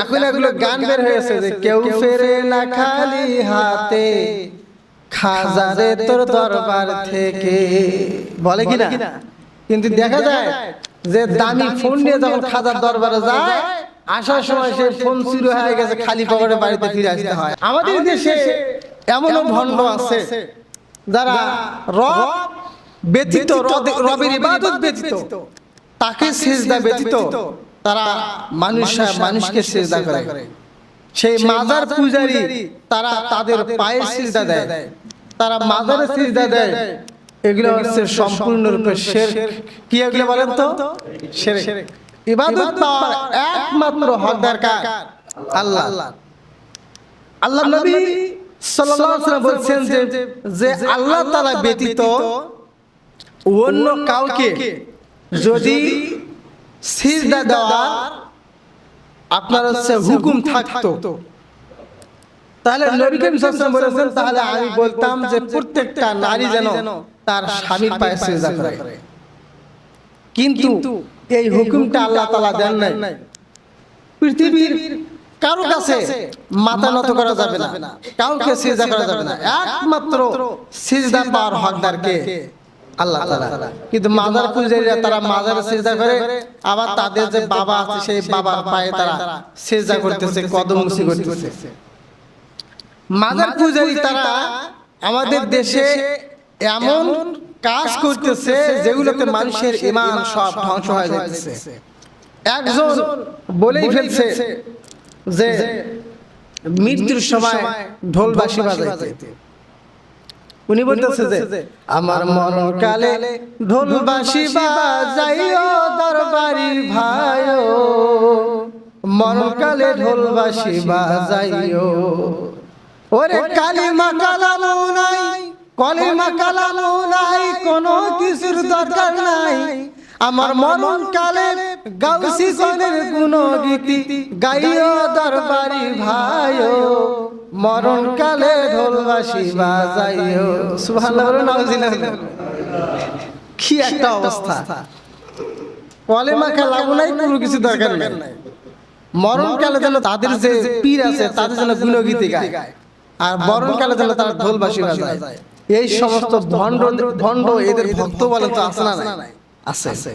এখন এগুলো গান বের হয়েছে যে কেউ ফেরে না খালি হাতে, খাজারে তোর দরবার থেকে, বলে কিনা? কিন্তু দেখা যায় যে দামি ফোন নিয়ে যখন খাজার দরবারে যায়, আসার সময় সে ফোন চুরি হয়ে গেছে, খালি পকেটে বাড়িতে ফিরে আসতে হয়। আমাদের দেশে এমনও ভণ্ড আছে যারা রব ব্যতীত, রবের ইবাদত ব্যতীত, তাকে সিজদা ব্যতীত তারা মানুষকে সিজদা করে। সেই মাজার পূজারী তারা তাদের পায়ে সিজদা দেয়, তারা মাজারে সিজদা দেয়। এগুলো হচ্ছে সম্পূর্ণরূপে শিরক। কি এগুলো বলেন তো? শিরক। ইবাদত পাওয়ার একমাত্র হকদার কার? আল্লাহ। আল্লাহ নবী সাল্লাল্লাহু আলাইহি ওয়াসাল্লাম বলেছেন যে আল্লাহ তাআলা ব্যতীত অন্য কাউকে যদি সিজদা দেওয়ার আপনার হচ্ছে হুকুম থাকতো, তাহলে নবী করিম সাল্লাল্লাহু আলাইহি ওয়াসাল্লাম বলেছেন তাহলে আমি বলতাম যে প্রত্যেকটা নারী যেন তার স্বামীর পায়ে সিজদা করে। কিন্তু এই হুকুমটা আল্লাহ তাআলা দেন নাই। পৃথিবীর কারো কাছে মাথা নত করা যাবে না, কাউকে সিজদা করা যাবে না, একমাত্র সিজদা পাওয়ার হকদার কে? আল্লাহ তাআলা। কিন্তু মাজার পূজারীরা তারা মাজারে সিজদা করে, আবার তাদের যে বাবা আছে সেই বাবার পায়ে তারা সিজদা করতেছে, কদম মুছি করতেছে। মাজার পূজারী তারা আমাদের দেশে এমন কাজ করতেছে যেগুলোতে মানুষের ঈমান সব ধ্বংস হয়ে যাচ্ছে। একজন বলেই ফেলছে যে মৃত্যুর সময় ঢোল বাঁশি বাজাইতে, উনি বলতেছে যে আমার মরণকালে ঢোল বাঁশি বাজাইও দরবারির ভাইও, মরণকালে ঢোল বাঁশি বাজাইও। ওরে কালিমা কালামু নাই, কলিমা কালামু নাই, কোনো কিছুর দরকার নাই, আমার মরণকালে গাউসি গণের গুণগীতি গাইও দরবারি ভাইও, মরণকালে ঢোল বাঁশি বাজাইও। সুবহানাল্লাহ, নাউজুবিল্লাহ। কি একটা অবস্থা! কলিমা কালামু নাই, কোনো কিছু দরকার নাই, মরণকালে যেন তাদের যে পীর আছে তাদের যেন গুণগীতি গায়, আর মরণকালে যেন তারা ঢোল বাঁশি বাজায়। এই সমস্ত ভণ্ড এদের ভক্ত বলে তো আছে না? আছে।